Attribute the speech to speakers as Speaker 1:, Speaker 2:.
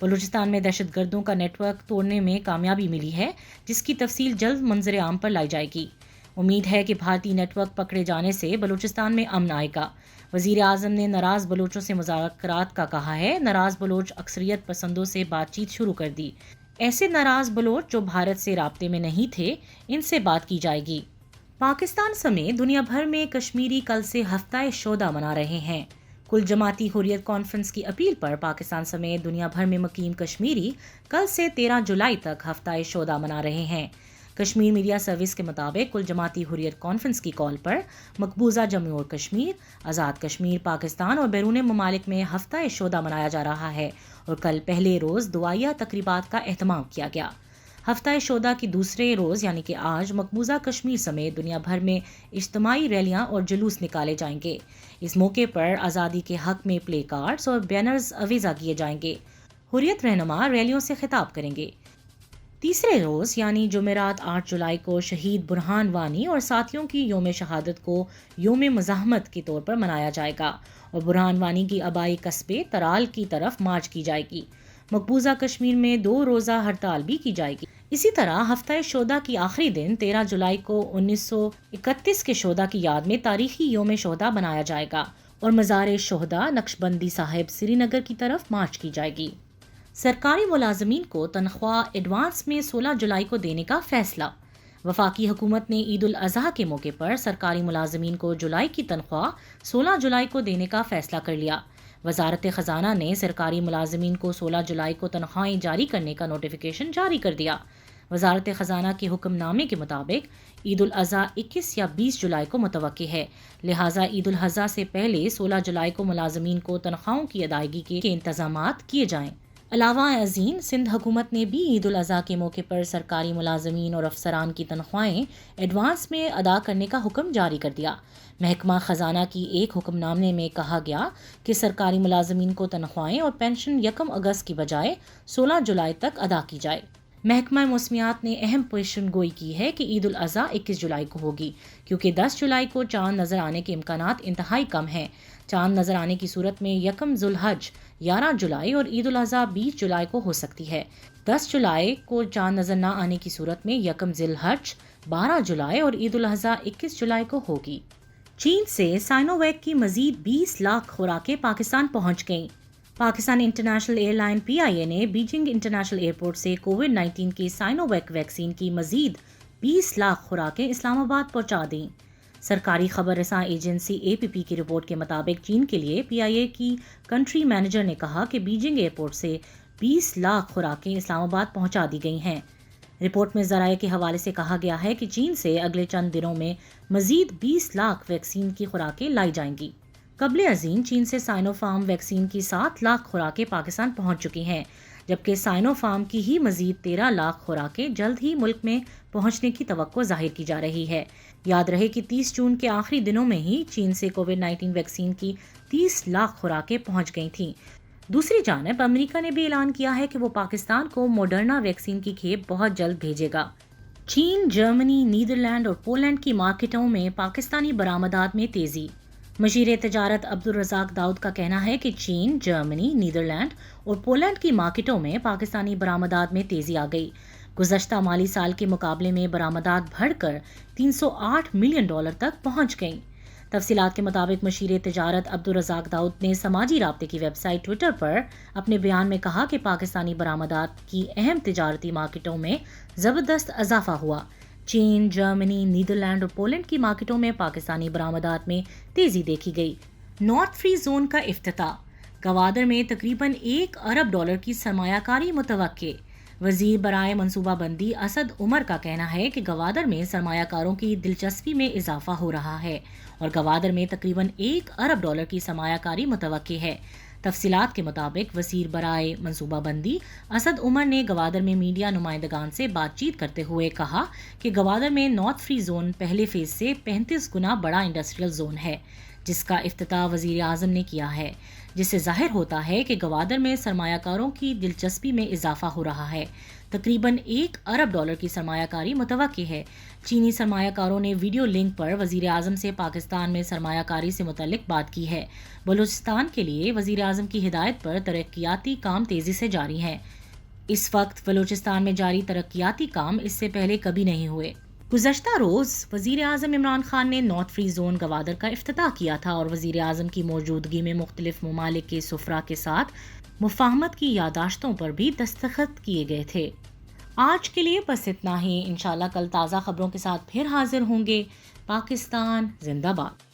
Speaker 1: بلوچستان میں دہشت گردوں کا نیٹ ورک توڑنے میں کامیابی ملی ہے، جس کی تفصیل جلد منظر عام پر لائی جائے گی۔ امید ہے کہ بھارتی نیٹ ورک پکڑے جانے سے بلوچستان میں امن آئے گا۔ وزیر اعظم نے ناراض بلوچوں سے مذاکرات کا کہا ہے۔ ناراض بلوچ اکثریت پسندوں سے بات چیت شروع کر دی۔ ایسے ناراض بلوچ جو بھارت سے رابطے میں نہیں تھے، ان سے بات کی جائے گی۔ پاکستان سمیت دنیا بھر میں کشمیری کل سے ہفتہ شودا منا رہے ہیں۔ کل جماعتی حریت کانفرنس کی اپیل پر پاکستان سمیت دنیا بھر میں مقیم کشمیری کل سے 13 جولائی تک ہفتہ شودا منا رہے ہیں۔ کشمیر میڈیا سروس کے مطابق کل جماعتی حریت کانفرنس کی کال پر مقبوضہ جموں اور کشمیر، آزاد کشمیر، پاکستان اور بیرون ممالک میں ہفتہ شودا منایا جا رہا ہے اور کل پہلے روز دعائیہ تقریبات کا اہتمام کیا گیا۔ ہفتہ شودا کی دوسرے روز یعنی کہ آج مقبوضہ کشمیر سمیت دنیا بھر میں اجتماعی ریلیاں اور جلوس نکالے جائیں گے۔ اس موقع پر آزادی کے حق میں پلے کارڈز اور بینرز آویزاں کیے جائیں گے۔ حریت رہنما ریلیوں سے خطاب کریں گے۔ تیسرے روز یعنی جمعرات 8 جولائی کو شہید برہان وانی اور ساتھیوں کی یوم شہادت کو یوم مزاحمت کے طور پر منایا جائے گا اور برہان وانی کی آبائی قصبے ترال کی طرف مارچ کی جائے گی۔ مقبوضہ کشمیر میں 2 روزہ ہڑتال بھی کی جائے گی۔ اسی طرح ہفتہ شودا کی آخری دن 13 جولائی کو 1931 کے شودا کی یاد میں تاریخی یوم شودا بنایا جائے گا اور مزار شہدا نقشبندی صاحب سری نگر کی طرف مارچ کی جائے گی۔ سرکاری ملازمین کو تنخواہ ایڈوانس میں 16 جولائی کو دینے کا فیصلہ۔ وفاقی حکومت نے عید الاضحیٰ کے موقع پر سرکاری ملازمین کو جولائی کی تنخواہ 16 جولائی کو دینے کا فیصلہ کر لیا۔ وزارت خزانہ نے سرکاری ملازمین کو 16 جولائی کو تنخواہیں جاری کرنے کا نوٹیفیکیشن جاری کر دیا۔ وزارت خزانہ کے حکم نامے کے مطابق عید الاضحیٰ 21 یا 20 جولائی کو متوقع ہے، لہٰذا عید الاضحیٰ سے پہلے 16 جولائی کو ملازمین کو تنخواہوں کی ادائیگی کے انتظامات کیے جائیں۔ علاوہ ازیں سندھ حکومت نے بھی عید الاضحیٰ کے موقع پر سرکاری ملازمین اور افسران کی تنخواہیں ایڈوانس میں ادا کرنے کا حکم جاری کر دیا۔ محکمہ خزانہ کی ایک حکم نامے میں کہا گیا کہ سرکاری ملازمین کو تنخواہیں اور پینشن 1 اگست کی بجائے 16 جولائی تک ادا کی جائے۔ محکمہ موسمیات نے اہم پیشن گوئی کی ہے کہ عید الاضحیٰ 21 جولائی کو ہوگی، کیونکہ 10 جولائی کو چاند نظر آنے کے امکانات انتہائی کم ہیں۔ چاند نظر آنے کی صورت میں 1 ذوالحج 11 جولائی اور عید الاضحیٰ 20 جولائی کو ہو سکتی ہے۔ 10 جولائی کو چاند نظر نہ آنے کی صورت میں 1 ذی الحج 12 جولائی اور عید الاضحیٰ 21 جولائی کو ہوگی۔ چین سے سائنو ویک کی مزید 20 لاکھ خوراکیں پاکستان پہنچ گئیں۔ Pakistan international air line PIA نے بیجنگ انٹرنیشنل ایئرپورٹ سے کووڈ-19 کی سائنو ویک ویکسین کی مزید 20 لاکھ خوراکیں اسلام آباد پہنچا دیں۔ سرکاری خبر رساں ایجنسی APP کی رپورٹ کے مطابق چین کے لیے PIA کی کنٹری مینیجر نے کہا کہ بیجنگ ایئرپورٹ سے 20 لاکھ خوراکیں اسلام آباد پہنچا دی گئی ہیں۔ رپورٹ میں ذرائع کے حوالے سے کہا گیا ہے کہ چین سے اگلے چند دنوں میں مزید 20 لاکھ ویکسین کی خوراکیں لائی جائیں گی۔ قبل ازیں چین سے سائنو فارم ویکسین کی 7 لاکھ خوراکیں پاکستان پہنچ چکی ہیں، جبکہ سائنو فارم کی ہی مزید 13 لاکھ خوراکیں جلد ہی ملک میں پہنچنے کی توقع ظاہر کی جا رہی ہے۔ یاد رہے کہ 30 جون کے آخری دنوں میں ہی چین سے کووڈ-19 ویکسین کی 30 لاکھ خوراکیں پہنچ گئی تھیں۔ دوسری جانب امریکہ نے بھی اعلان کیا ہے کہ وہ پاکستان کو موڈرنا ویکسین کی کھیپ بہت جلد بھیجے گا۔ چین، جرمنی، نیدرلینڈ اور پولینڈ کی مارکیٹوں میں پاکستانی برآمدات میں تیزی۔ مشیر تجارت عبدالرزاق داؤد کا کہنا ہے کہ چین، جرمنی، نیدرلینڈ اور پولینڈ کی مارکیٹوں میں پاکستانی برآمدات میں تیزی آ گئی۔ گزشتہ مالی سال کے مقابلے میں برآمدات بڑھ کر $308 ملین تک پہنچ گئیں۔ تفصیلات کے مطابق مشیر تجارت عبدالرزاق داؤد نے سماجی رابطے کی ویب سائٹ ٹویٹر پر اپنے بیان میں کہا کہ پاکستانی برآمدات کی اہم تجارتی مارکیٹوں میں زبردست اضافہ ہوا۔ چین، جرمنی، نیدرلینڈ اور پولینڈ کی مارکیٹوں میں پاکستانی برآمدات میں تیزی دیکھی گئی۔ نارتھ فری زون کا افتتاح۔ گوادر میں تقریباً $1 ارب کی سرمایہ کاری متوقع۔ وزیر برائے منصوبہ بندی اسد عمر کا کہنا ہے کہ گوادر میں سرمایہ کاروں کی دلچسپی میں اضافہ ہو رہا ہے اور گوادر میں تقریباً $1 ارب کی سرمایہ کاری متوقع ہے۔ تفصیلات کے مطابق وزیر برائے منصوبہ بندی اسد عمر نے گوادر میں میڈیا نمائندگان سے بات چیت کرتے ہوئے کہا کہ گوادر میں نارتھ فری زون پہلے فیز سے 35 گنا بڑا انڈسٹریل زون ہے، جس کا افتتاح وزیر اعظم نے کیا ہے، جس سے ظاہر ہوتا ہے کہ گوادر میں سرمایہ کاروں کی دلچسپی میں اضافہ ہو رہا ہے۔ تقریباً $1 ارب کی سرمایہ کاری متوقع ہے۔ چینی سرمایہ کاروں نے ویڈیو لنک پر وزیر اعظم سے پاکستان میں سرمایہ کاری سے متعلق بات کی ہے۔ بلوچستان کے لیے وزیر اعظم کی ہدایت پر ترقیاتی کام تیزی سے جاری ہیں۔ اس وقت بلوچستان میں جاری ترقیاتی کام اس سے پہلے کبھی نہیں ہوئے۔ گزشتہ روز وزیر اعظم عمران خان نے نارتھ فری زون گوادر کا افتتاح کیا تھا اور وزیر اعظم کی موجودگی میں مختلف ممالک کے سفراء کے ساتھ مفاہمت کی یادداشتوں پر بھی دستخط کیے گئے تھے۔ آج کے لیے بس اتنا ہی، انشاءاللہ کل تازہ خبروں کے ساتھ پھر حاضر ہوں گے۔ پاکستان زندہ باد۔